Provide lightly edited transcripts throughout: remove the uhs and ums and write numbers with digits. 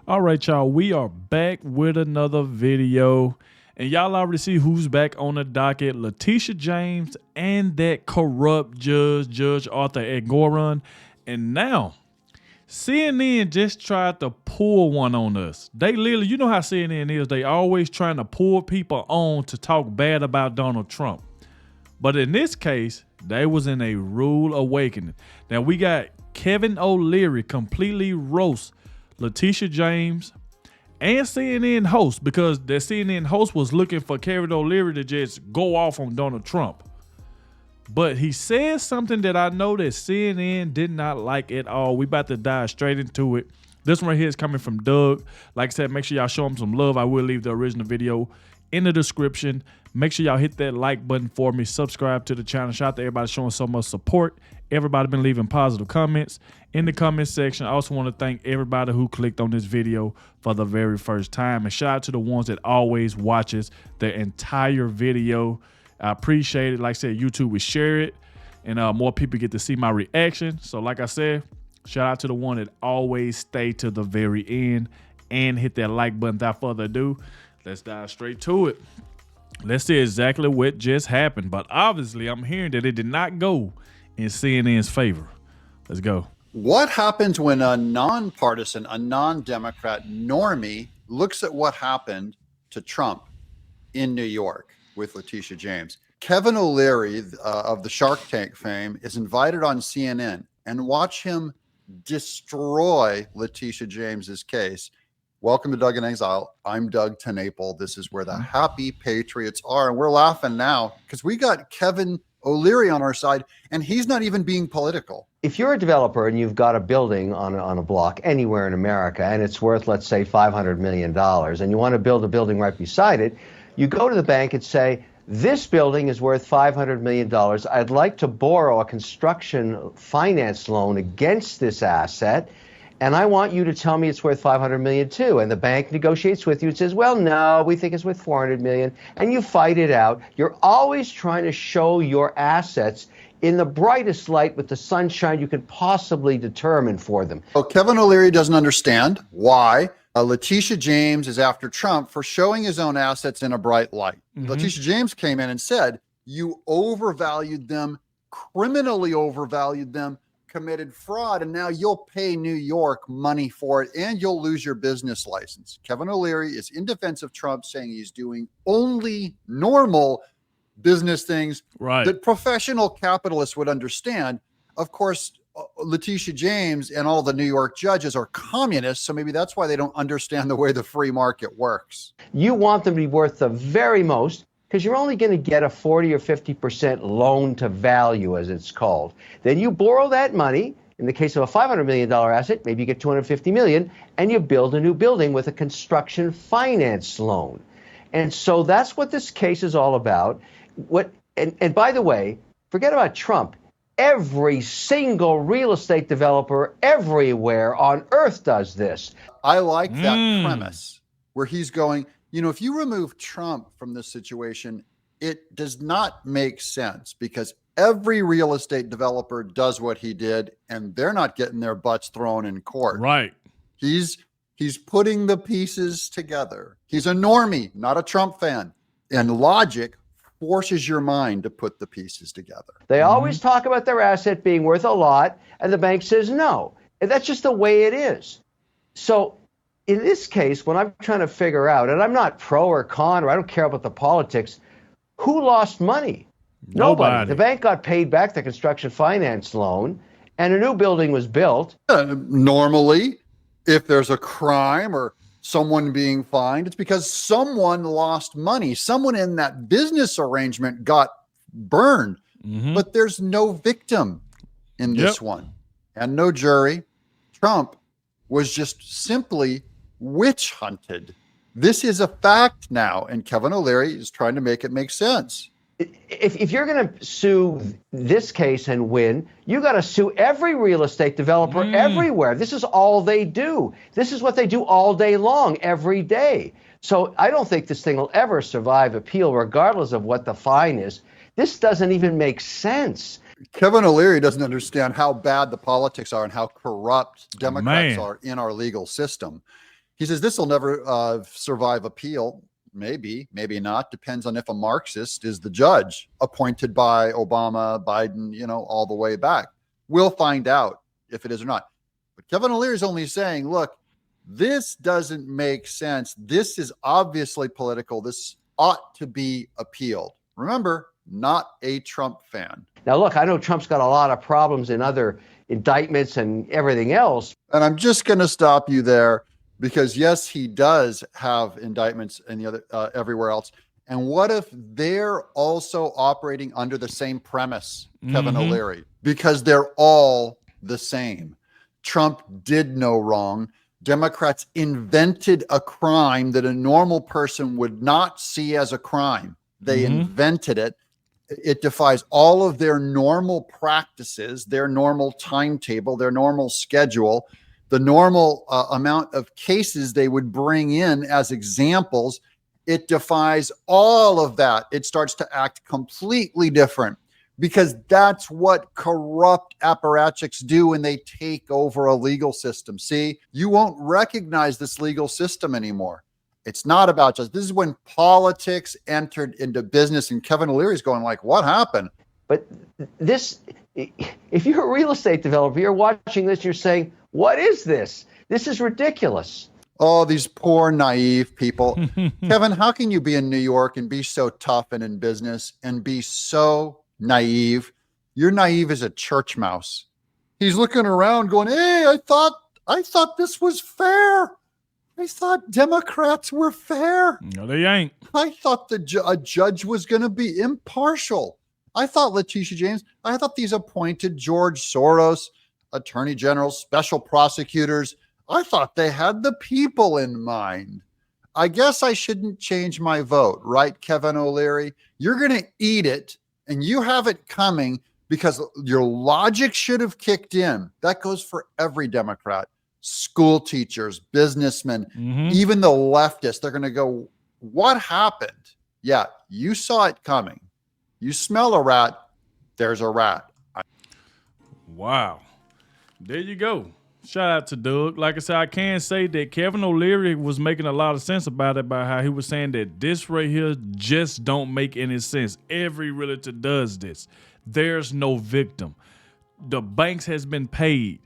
All right, y'all, we are back with another video. And y'all already see who's back on the docket. Letitia James and that corrupt judge, Judge Arthur Engoron. And now, CNN just tried to pull one on us. They literally, you know how CNN is, they always trying to pull people on to talk bad about Donald Trump. But in this case, they was in a rude awakening. Now we got Kevin O'Leary completely roast Letitia James and CNN host, because the CNN host was looking for Kevin O'Leary to just go off on Donald Trump. But he said something that I know that CNN did not like at all. We about to dive straight into it. This one right here is coming from Doug. Like I said, make sure y'all show him some love. I will leave the original video in the description. Make sure y'all hit that like button for me. Subscribe to the channel. Shout out to everybody showing so much support. Everybody been leaving positive comments in the comment section. I also want to thank everybody who clicked on this video for the very first time. And shout out to the ones that always watches the entire video. I appreciate it. Like I said, YouTube will share it and more people get to see my reaction. So like I said, shout out to the one that always stay to the very end and hit that like button. Without further ado, let's dive straight to it. Let's see exactly what just happened. But obviously, I'm hearing that it did not go in CNN's favor. Let's go. What happens when a nonpartisan, a non-Democrat normie looks at what happened to Trump in New York with Letitia James? Kevin O'Leary of the Shark Tank fame is invited on CNN, and watch him destroy Letitia James's case. Welcome to Doug in Exile. I'm Doug TenNapel. This is where the happy patriots are. And we're laughing now because we got Kevin O'Leary on our side, and he's not even being political. If you're a developer and you've got a building on a block anywhere in America and it's worth, let's say, $500 million, and you want to build a building right beside it, you go to the bank and say, this building is worth $500 million. I'd like to borrow a construction finance loan against this asset, and I want you to tell me it's worth $500 million too. And the bank negotiates with you and says, well, no, we think it's worth $400 million. And you fight it out. You're always trying to show your assets in the brightest light with the sunshine you could possibly determine for them. Well, Kevin O'Leary doesn't understand why Letitia James is after Trump for showing his own assets in a bright light. Letitia James came in and said, you overvalued them, criminally overvalued them, committed fraud, and now you'll pay New York money for it, and you'll lose your business license. Kevin O'Leary is in defense of Trump, saying he's doing only normal business things that professional capitalists would understand. Of course, Letitia James and all the New York judges are communists, so maybe that's why they don't understand the way the free market works. You want them to be worth the very most, because you're only going to get a 40 or 50% loan to value, as it's called. Then you borrow that money. In the case of a $500 million asset, maybe you get $250 million, and you build a new building with a construction finance loan. And so that's what this case is all about. And by the way, forget about Trump. Every single real estate developer everywhere on earth does this. I like that premise where he's going, you know, if you remove Trump from this situation, it does not make sense, because every real estate developer does what he did, and they're not getting their butts thrown in court. Right. He's putting the pieces together. He's a normie, not a Trump fan. And logic forces your mind to put the pieces together. They always talk about their asset being worth a lot, and the bank says no. And that's just the way it is. So in this case, when I'm trying to figure out, and I'm not pro or con, or I don't care about the politics, who lost money? Nobody. The bank got paid back the construction finance loan, and a new building was built. Normally, if there's a crime or someone being fined, it's because someone lost money. Someone in that business arrangement got burned, but there's no victim in this one, and no jury. Trump was just simply witch hunted. This is a fact now, and Kevin O'Leary is trying to make it make sense. If you're going to sue this case and win, you got to sue every real estate developer everywhere. This is all they do. This is what they do all day long, every day. So I don't think this thing will ever survive appeal, regardless of what the fine is. This doesn't even make sense. Kevin O'Leary doesn't understand how bad the politics are and how corrupt Democrats are in our legal system. He says this will never survive appeal. Maybe, maybe not. Depends on if a Marxist is the judge appointed by Obama, Biden, all the way back. We'll find out if it is or not. But Kevin O'Leary is only saying, look, this doesn't make sense. This is obviously political. This ought to be appealed. Remember, not a Trump fan. Now, look, I know Trump's got a lot of problems in other indictments and everything else. And I'm just going to stop you there because, yes, he does have indictments in the other everywhere else. And what if they're also operating under the same premise, Kevin O'Leary? Because they're all the same. Trump did no wrong. Democrats invented a crime that a normal person would not see as a crime. They invented it. It defies all of their normal practices, their normal timetable, their normal schedule, the normal amount of cases they would bring in as examples. It defies all of that. It starts to act completely different because that's what corrupt apparatchiks do when they take over a legal system. See, you won't recognize this legal system anymore. It's not about just, this is when politics entered into business, and Kevin O'Leary's going like, what happened? But this, if you're a real estate developer, you're watching this, you're saying, what is this? This is ridiculous. Oh, these poor naive people. Kevin, how can you be in New York and be so tough and in business and be so naive? You're naive as a church mouse. He's looking around going, hey, I thought this was fair. I thought Democrats were fair. No, they ain't. I thought a judge was going to be impartial. I thought Letitia James, I thought these appointed George Soros, attorney generals, special prosecutors, I thought they had the people in mind. I guess I shouldn't change my vote, right, Kevin O'Leary? You're going to eat it, and you have it coming because your logic should have kicked in. That goes for every Democrat. School teachers, businessmen, even the leftists, they're going to go, what happened? Yeah, you saw it coming. You smell a rat, there's a rat. Wow. There you go. Shout out to Doug. Like I said, I can say that Kevin O'Leary was making a lot of sense about it, by how he was saying that this right here just don't make any sense. Every realtor does this. There's no victim. The banks has been paid.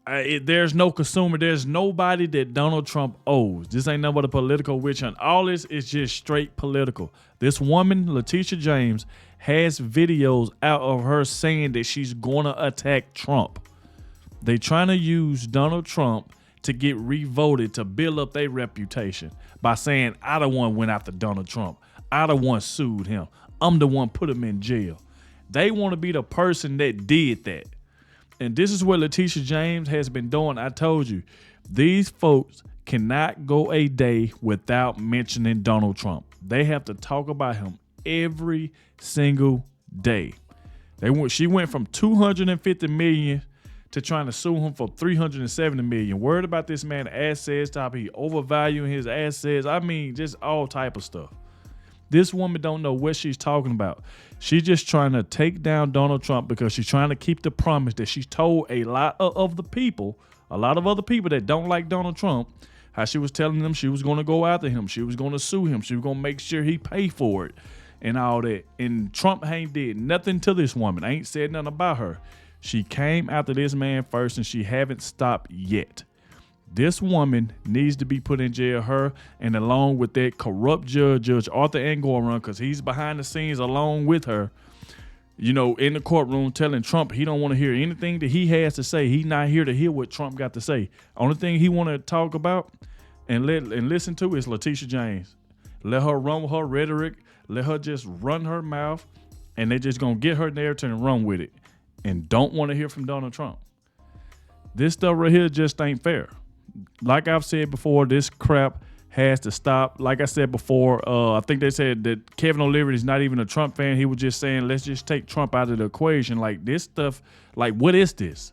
There's no consumer. There's nobody that Donald Trump owes. This ain't nothing but a political witch hunt. All this is just straight political. This woman, Letitia James, has videos out of her saying that she's going to attack Trump. They trying to use Donald Trump to get revoted, to build up their reputation by saying, I the one went after Donald Trump. I the one sued him. I'm the one put him in jail. They want to be the person that did that. And this is what Letitia James has been doing. I told you, these folks cannot go a day without mentioning Donald Trump. They have to talk about him every single day. She went from $250 million to trying to sue him for $370 million. Worried about this man's assets, he overvaluing his assets. I mean, just all type of stuff. This woman don't know what she's talking about. She's just trying to take down Donald Trump because she's trying to keep the promise that she told a lot of other people that don't like Donald Trump, how she was telling them she was going to go after him. She was going to sue him. She was going to make sure he pay for it and all that. And Trump ain't did nothing to this woman. Ain't said nothing about her. She came after this man first, and she haven't stopped yet. This woman needs to be put in jail, her, and along with that corrupt Judge Arthur Engoron, because he's behind the scenes along with her, in the courtroom telling Trump he don't want to hear anything that he has to say. He's not here to hear what Trump got to say. Only thing he want to talk about and listen to is Letitia James. Let her run with her rhetoric. Let her just run her mouth, and they just going to get her narrative and run with it. And don't want to hear from Donald Trump. This stuff right here just ain't fair. Like I've said before, this crap has to stop. Like I said before, I think they said that Kevin O'Leary is not even a Trump fan. He was just saying, let's just take Trump out of the equation. Like this stuff, like what is this?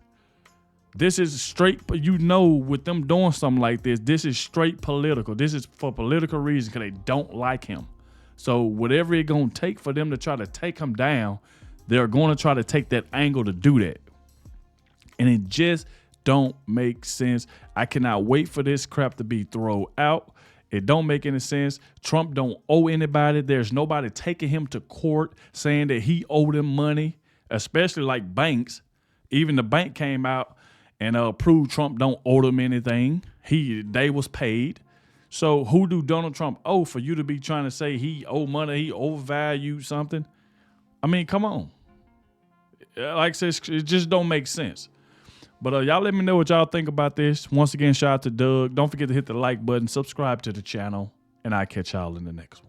This is straight, with them doing something like this is straight political. This is for political reasons because they don't like him. So whatever it's going to take for them to try to take him down, they're going to try to take that angle to do that. And it just don't make sense. I cannot wait for this crap to be thrown out. It don't make any sense. Trump don't owe anybody. There's nobody taking him to court saying that he owed him money, especially like banks. Even the bank came out and proved Trump don't owe them anything. They was paid. So who do Donald Trump owe for you to be trying to say he owe money, he overvalued something? I mean, come on. Like I said, it just don't make sense. But y'all let me know what y'all think about this. Once again, shout out to Doug. Don't forget to hit the like button, subscribe to the channel, and I'll catch y'all in the next one.